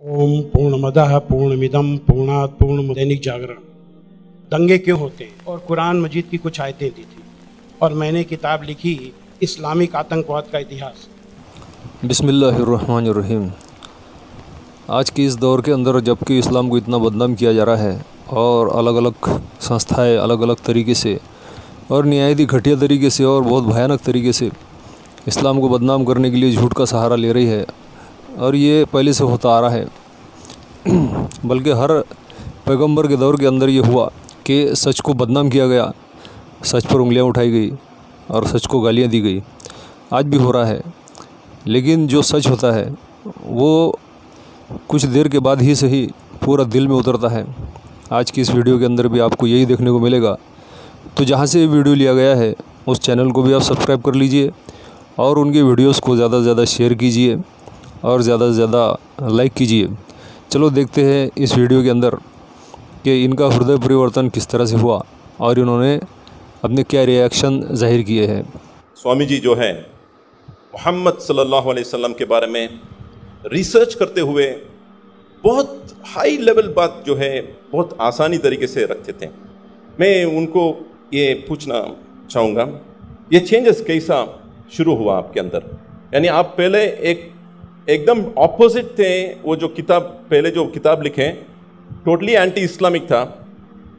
ओम पूर्णमदः पूर्णमिदं पूर्णात् पूर्णमुदच्यते। दैनिक जागरण। दंगे क्यों होते हैं और कुरान मजीद की कुछ आयतें दी थी और मैंने किताब लिखी इस्लामिक आतंकवाद का इतिहास। बिस्मिल्लाहिर्रहमानिर्रहीम। आज के इस दौर के अंदर जबकि इस्लाम को इतना बदनाम किया जा रहा है और अलग अलग संस्थाएं अलग अलग तरीके से और निहायती घटिया तरीके से और बहुत भयानक तरीके से इस्लाम को बदनाम करने के लिए झूठ का सहारा ले रही है, और ये पहले से होता आ रहा है। बल्कि हर पैगंबर के दौर के अंदर ये हुआ कि सच को बदनाम किया गया, सच पर उंगलियां उठाई गई और सच को गालियां दी गई। आज भी हो रहा है, लेकिन जो सच होता है वो कुछ देर के बाद ही सही पूरा दिल में उतरता है। आज की इस वीडियो के अंदर भी आपको यही देखने को मिलेगा। तो जहाँ से ये वीडियो लिया गया है उस चैनल को भी आप सब्सक्राइब कर लीजिए और उनके वीडियोस को ज़्यादा से ज़्यादा शेयर कीजिए और ज़्यादा से ज़्यादा लाइक कीजिए। चलो देखते हैं इस वीडियो के अंदर कि इनका हृदय परिवर्तन किस तरह से हुआ और इन्होंने अपने क्या रिएक्शन जाहिर किए हैं। स्वामी जी जो है मोहम्मद सल्लल्लाहु अलैहि वसल्लम के बारे में रिसर्च करते हुए बहुत हाई लेवल बात जो है बहुत आसानी तरीके से रखते थे। मैं उनको ये पूछना चाहूँगा, ये चेंजेस कैसा शुरू हुआ आपके अंदर? यानी आप पहले एकदम ऑपोजिट थे। वो जो किताब पहले जो किताब लिखे टोटली एंटी इस्लामिक था,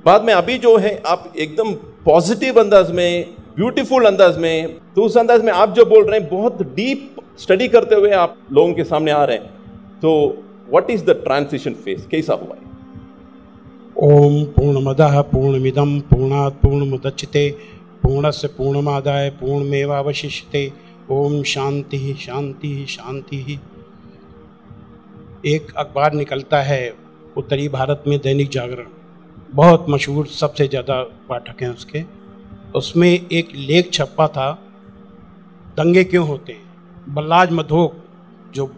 बाद में अभी जो है आप एकदम पॉजिटिव अंदाज में, ब्यूटीफुल अंदाज में, तो उस अंदाज में आप जो बोल रहे हैं बहुत डीप स्टडी करते हुए आप लोगों के सामने आ रहे हैं। तो what is the transition phase, कैसा हुआ है? ओम पूर्णमदः पूर्णमिदं पूर्णात् पूर्णमुदच्यते पूर्णस्य पूर्णमादाय पूर्णमेवावशिष्यते। ओम शांति शांति शांति। एक अखबार निकलता है उत्तरी भारत में, दैनिक जागरण, बहुत मशहूर, सबसे ज़्यादा पाठक हैं उसके। उसमें एक लेख छपा था, दंगे क्यों होते हैं। बल्लाज मधोक, जो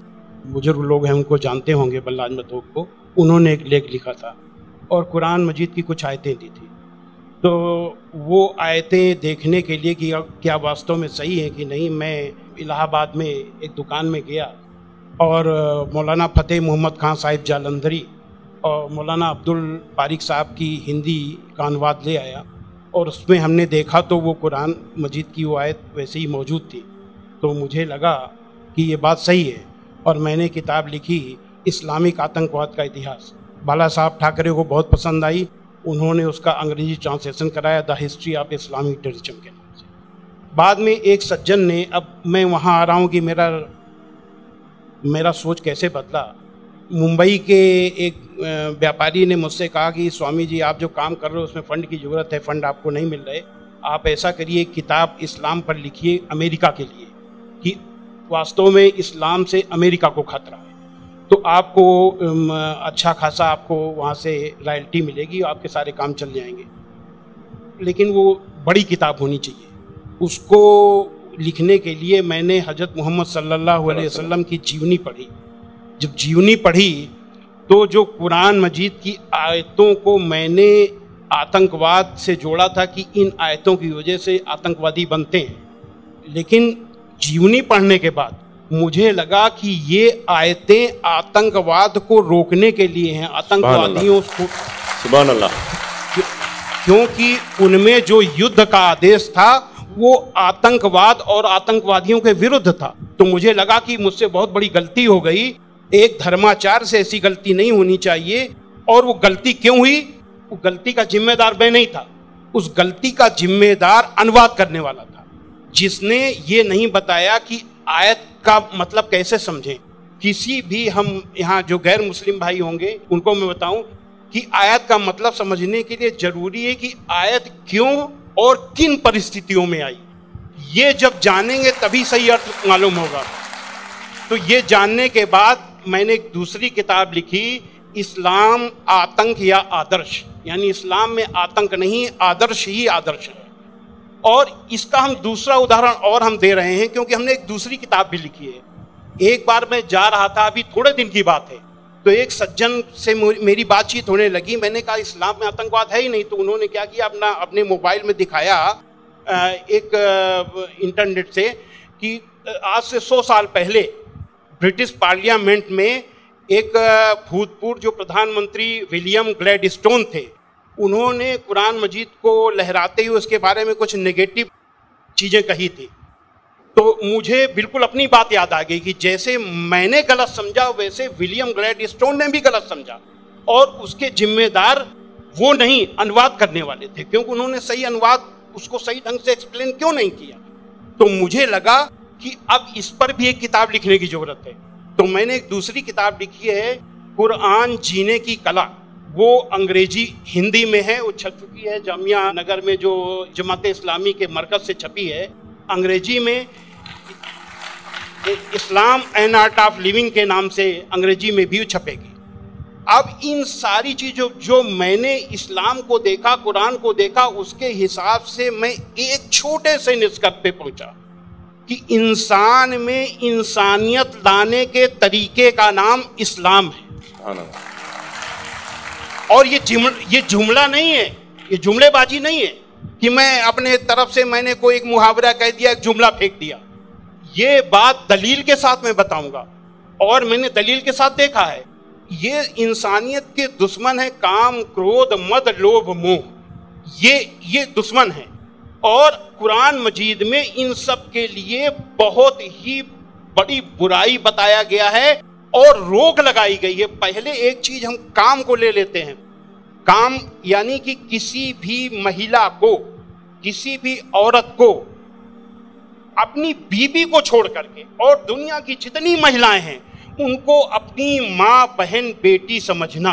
बुजुर्ग लोग हैं उनको जानते होंगे, बल्लाज मधोक को, उन्होंने एक लेख लिखा था और कुरान मजीद की कुछ आयतें दी थी। तो वो आयतें देखने के लिए कि क्या वास्तव में सही है कि नहीं, मैं इलाहाबाद में एक दुकान में गया और मौलाना फ़तेह मोहम्मद खान साहिब जालंधरी और मौलाना अब्दुल पारिक साहब की हिंदी का अनुवाद ले आया और उसमें हमने देखा तो वो कुरान मजीद की वो आयत वैसे ही मौजूद थी। तो मुझे लगा कि ये बात सही है और मैंने किताब लिखी इस्लामिक आतंकवाद का इतिहास। बाला साहब ठाकरे को बहुत पसंद आई, उन्होंने उसका अंग्रेजी ट्रांसलेशन कराया, the history of Islamic terrorism के नाम से। बाद में एक सज्जन ने, अब मैं वहाँ आ रहा हूँ कि मेरा सोच कैसे बदला। मुंबई के एक व्यापारी ने मुझसे कहा कि स्वामी जी आप जो काम कर रहे हो उसमें फ़ंड की ज़रूरत है, फ़ंड आपको नहीं मिल रहे, आप ऐसा करिए किताब इस्लाम पर लिखिए अमेरिका के लिए कि वास्तव में इस्लाम से अमेरिका को खतरा है, तो आपको अच्छा खासा आपको वहाँ से रॉयल्टी मिलेगी, आपके सारे काम चल जाएंगे। लेकिन वो बड़ी किताब होनी चाहिए। उसको लिखने के लिए मैंने हज़रत मोहम्मद सल्लल्लाहु अलैहि वसल्लम की जीवनी पढ़ी। जब जीवनी पढ़ी तो जो कुरान मजीद की आयतों को मैंने आतंकवाद से जोड़ा था कि इन आयतों की वजह से आतंकवादी बनते हैं। लेकिन जीवनी पढ़ने के बाद मुझे लगा कि ये आयतें आतंकवाद को रोकने के लिए हैं, आतंकवादियों को। सुभान अल्लाह। क्योंकि उनमें जो युद्ध का आदेश था वो आतंकवाद और आतंकवादियों के विरुद्ध था। तो मुझे लगा कि मुझसे बहुत बड़ी गलती हो गई, एक धर्माचार्य से ऐसी गलती नहीं होनी चाहिए। और वो गलती क्यों हुई? वो गलती का जिम्मेदार मैं नहीं था, उस गलती का जिम्मेदार अनुवाद करने वाला था, जिसने ये नहीं बताया कि आयत का मतलब कैसे समझें। किसी भी, हम यहाँ जो गैर मुस्लिम भाई होंगे उनको मैं बताऊं कि आयत का मतलब समझने के लिए जरूरी है कि आयत क्यों और किन परिस्थितियों में आई। ये जब जानेंगे तभी सही अर्थ मालूम होगा। तो ये जानने के बाद मैंने एक दूसरी किताब लिखी, इस्लाम आतंक या आदर्श, यानी इस्लाम में आतंक नहीं, आदर्श ही आदर्श है। और इसका हम दूसरा उदाहरण और हम दे रहे हैं क्योंकि हमने एक दूसरी किताब भी लिखी है। एक बार मैं जा रहा था, अभी थोड़े दिन की बात है, तो एक सज्जन से मेरी बातचीत होने लगी। मैंने कहा इस्लाम में आतंकवाद है ही नहीं। तो उन्होंने क्या किया, अपने मोबाइल में दिखाया एक इंटरनेट से कि आज से 100 साल पहले ब्रिटिश पार्लियामेंट में एक भूतपूर्व जो प्रधानमंत्री विलियम ग्लैडस्टोन थे, उन्होंने कुरान मजीद को लहराते हुए उसके बारे में कुछ नेगेटिव चीज़ें कही थी। तो मुझे बिल्कुल अपनी बात याद आ गई कि जैसे मैंने गलत समझा वैसे विलियम ग्लैडस्टोन ने भी गलत समझा, और उसके जिम्मेदार वो नहीं, अनुवाद करने वाले थे, क्योंकि उन्होंने सही अनुवाद उसको सही ढंग से एक्सप्लेन क्यों नहीं किया। तो मुझे लगा कि अब इस पर भी एक किताब लिखने की जरूरत है। तो मैंने एक दूसरी किताब लिखी है, कुरान जीने की कला। वो अंग्रेजी हिंदी में है, वो छप चुकी है जामिया नगर में जो जमात इस्लामी के मरकज से छपी है। अंग्रेजी में इस्लाम एंड आर्ट ऑफ लिविंग के नाम से अंग्रेजी में भी छपेगी। अब इन सारी चीज़ों जो मैंने इस्लाम को देखा, कुरान को देखा, उसके हिसाब से मैं एक छोटे से निष्कर्ष पे पहुंचा कि इंसान में इंसानियत लाने के तरीके का नाम इस्लाम है। और ये जुमला नहीं है, ये जुमलेबाजी नहीं है कि मैं अपने तरफ से मैंने कोई एक मुहावरा कह दिया, एक जुमला फेंक दिया। ये बात दलील के साथ मैं बताऊंगा, और मैंने दलील के साथ देखा है। ये इंसानियत के दुश्मन है, काम, क्रोध, मद, लोभ, मोह, ये दुश्मन है। और कुरान मजीद में इन सब के लिए बहुत ही बड़ी बुराई बताया गया है और रोक लगाई गई है। पहले एक चीज हम काम को ले लेते हैं। काम यानी कि किसी भी महिला को, किसी भी औरत को अपनी बीबी को छोड़ करके, और दुनिया की जितनी महिलाएं हैं उनको अपनी माँ, बहन, बेटी समझना,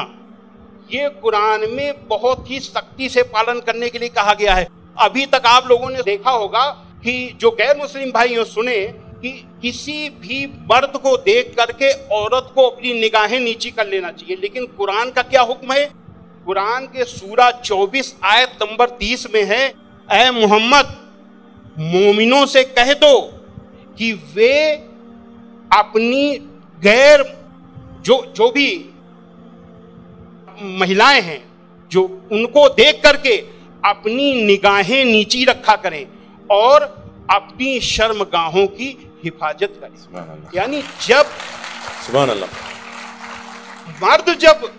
ये कुरान में बहुत ही सख्ती से पालन करने के लिए कहा गया है। अभी तक आप लोगों ने देखा होगा कि जो गैर मुस्लिम भाई हो सुने कि किसी भी मर्द को देख करके औरत को अपनी निगाहें नीची कर लेना चाहिए, लेकिन कुरान का क्या हुक्म है? कुरान के सूरा 24 आयत नंबर 30 में है, ऐ मोहम्मद मोमिनों से कह दो कि वे अपनी गैर जो भी महिलाएं हैं जो उनको देख करके अपनी निगाहें नीची रखा करें और अपनी शर्मगाहों की हिफाजत करें। यानी जब सुभान अल्लाह, मर्द जब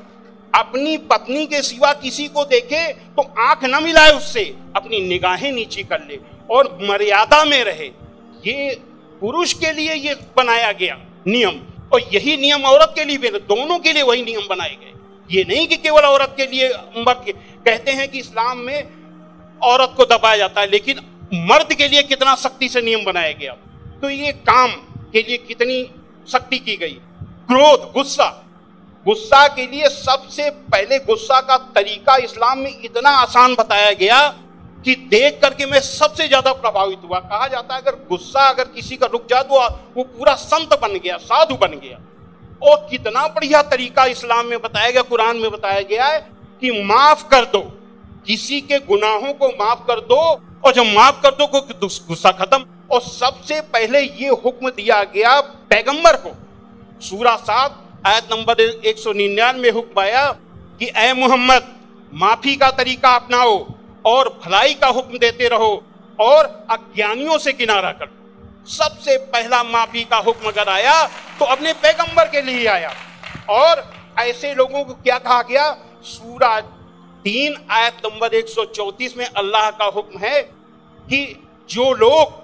अपनी पत्नी के सिवा किसी को देखे तो आंख न मिलाए उससे, अपनी निगाहें नीची कर ले और मर्यादा में रहे। ये पुरुष के लिए ये बनाया गया नियम, और यही नियम औरत के लिए भी, दोनों के लिए वही नियम बनाए गए। ये नहीं कि केवल औरत के लिए। कहते हैं कि इस्लाम में औरत को दबाया जाता है, लेकिन मर्द के लिए कितना सख्ती से नियम बनाया गया। तो ये काम के लिए कितनी सख्ती की गई। क्रोध, गुस्सा के लिए सबसे पहले गुस्सा का तरीका इस्लाम में इतना आसान बताया गया कि देख करके मैं सबसे ज्यादा प्रभावित हुआ। कहा जाता है अगर गुस्सा अगर किसी का रुक जाए तो वो पूरा संत बन गया, साधु बन गया। और कितना बढ़िया तरीका इस्लाम में बताया गया, कुरान में बताया गया है कि माफ कर दो, किसी के गुनाहों को माफ कर दो, और जब माफ कर दो को गुस्सा खत्म। और सबसे पहले ये हुक्म दिया गया पैगंबर को। सूरा 7 आयत नंबर 199 में हुक्म आया कि ऐ मोहम्मद माफी का तरीका अपनाओ और भलाई का हुक्म देते रहो और अज्ञानियों से किनारा करो। सबसे पहला माफी का हुक्म अगर आया तो अपने पैगंबर के लिए आया। और ऐसे लोगों को क्या कहा गया? सूरा 3 आयत नंबर 134 में अल्लाह का हुक्म है कि जो लोग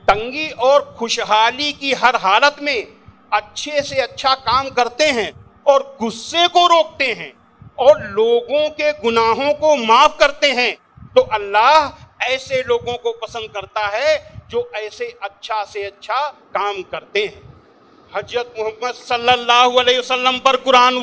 तंगी और खुशहाली की हर हालत में अच्छे से अच्छा काम करते हैं और गुस्से को रोकते हैं और लोगों के गुनाहों को माफ करते हैं, तो अल्लाह ऐसे लोगों को पसंद करता है जो ऐसे अच्छा से अच्छा काम करते हैं। हजरत मोहम्मद सल्लल्लाहु अलैहि वसल्लम पर कुरान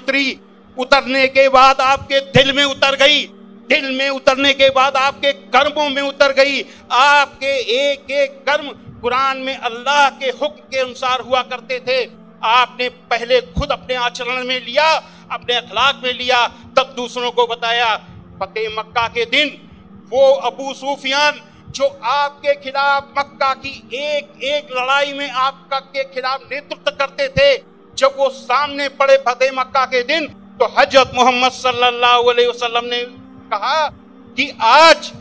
उतरने के बाद आपके दिल में उतर गई। दिल में उतरने के बाद आपके कर्मों में उतर गई। आपके एक एक कर्म कुरान में अल्लाह के हुक्म के अनुसार हुआ करते थे। आपने पहले खुद अपने आचरण में लिया, अपने अखलाक में लिया, तब दूसरों को बताया। फतेह मक्का के दिन वो अबू सुफियान जो आपके खिलाफ मक्का की एक एक लड़ाई में आपका के खिलाफ नेतृत्व करते थे, जब वो सामने पड़े फतेह मक्का के दिन, तो हजरत मोहम्मद सल्लल्लाहु अलैहि वसल्लम ने कहा कि आज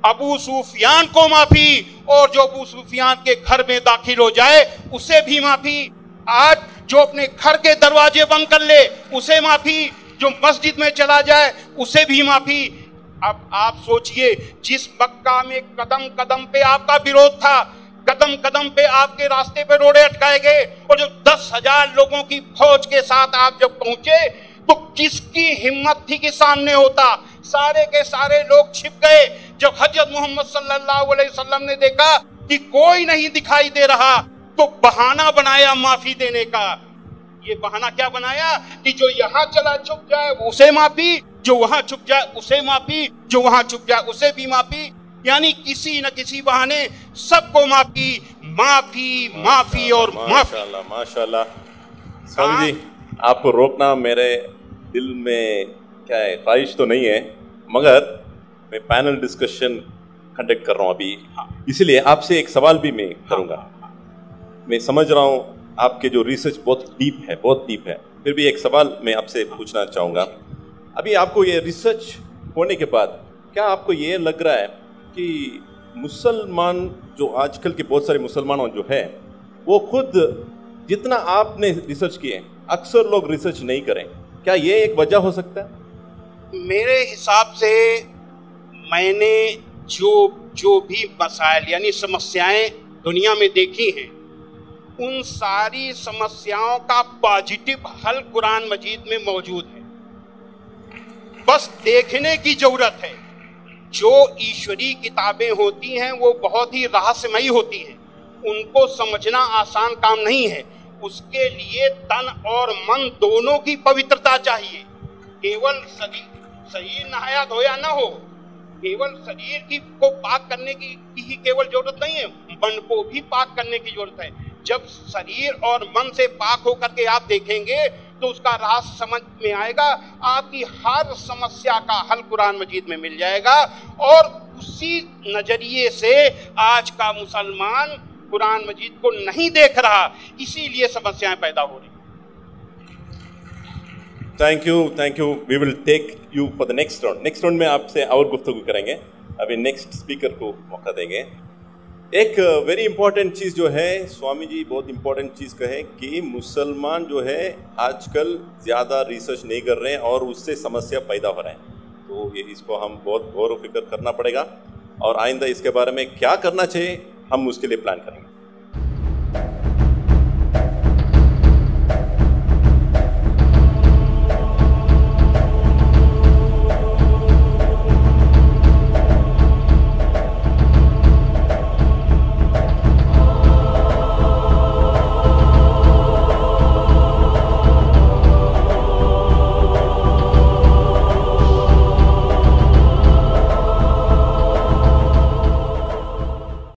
अबू सुफियान को माफी, और जो अबू सुफियान के घर में दाखिल हो जाए उसे भी माफी। आज जो अपने घर के दरवाजे बंद कर ले उसे माफी, जो मस्जिद में चला जाए उसे भी माफी। अब आप सोचिए, जिस मक्का में कदम कदम पे आपका विरोध था, कदम कदम पे आपके रास्ते पे रोड़े अटकाए गए, और जो 10,000 लोगों की फौज के साथ आप जब पहुंचे तो किसकी हिम्मत थी कि सामने होता? सारे के सारे लोग छिप गए। जब हजरत मोहम्मद सल्लल्लाहु अलैहि वसल्लम ने देखा कि कोई नहीं दिखाई दे रहा तो बहाना बनाया माफी देने का। ये बहाना क्या बनाया कि जो यहाँ चला छुप जाए उसे माफी, जो वहां छुप जाए उसे माफी, जो वहां छुप जाए उसे भी माफी। यानी किसी न किसी बहाने सबको माफी, माफी, माफी और माफी। माशाल्लाह, माशाल्लाह। स्वामी जी, आपको रोकना मेरे दिल में क्या है, ख्वाहिश तो नहीं है, मगर मैं पैनल डिस्कशन कंडक्ट कर रहा हूँ अभी, इसलिए आपसे एक सवाल भी मैं करूँगा। मैं समझ रहा हूँ आपके जो रिसर्च बहुत डीप है, बहुत डीप है, फिर भी एक सवाल मैं आपसे पूछना चाहूँगा। अभी आपको ये रिसर्च होने के बाद क्या आपको ये लग रहा है कि मुसलमान जो आजकल के बहुत सारे मुसलमान जो है वो खुद जितना आपने रिसर्च किए अक्सर लोग रिसर्च नहीं करें, क्या ये एक वजह हो सकता है? मेरे हिसाब से मैंने जो भी मसाइल यानी समस्याएं दुनिया में देखी हैं, उन सारी समस्याओं का पॉजिटिव हल कुरान मजीद में मौजूद है। बस देखने की जरूरत है। जो ईश्वरी किताबें होती हैं वो बहुत ही रहस्यमयी होती हैं, उनको समझना आसान काम नहीं है। उसके लिए तन और मन दोनों की पवित्रता चाहिए। केवल शरीर नहाया धोया ना हो, केवल शरीर को पाक करने की ही केवल जरूरत नहीं है, मन को भी पाक करने की जरूरत है। जब शरीर और मन से पाक होकर के आप देखेंगे तो उसका राज समझ में आएगा, आपकी हर समस्या का हल कुरान मजीद में मिल जाएगा। और उसी नजरिए से आज का मुसलमान कुरान मजीद को नहीं देख रहा, इसीलिए समस्याएं पैदा हो रही। Thank you. We will take you for the next round. Next round में आपसे और गुफ्तगू करेंगे। अभी नेक्स्ट स्पीकर को मौका देंगे। एक वेरी इंपॉर्टेंट चीज़ जो है, स्वामी जी बहुत इंपॉर्टेंट चीज़ कहे कि मुसलमान जो है आजकल ज़्यादा रिसर्च नहीं कर रहे हैं और उससे समस्या पैदा हो रहे हैं। तो ये इसको हम बहुत गौर व फिक्र करना पड़ेगा और आइंदा इसके बारे में क्या करना चाहिए हम उसके लिए प्लान करेंगे।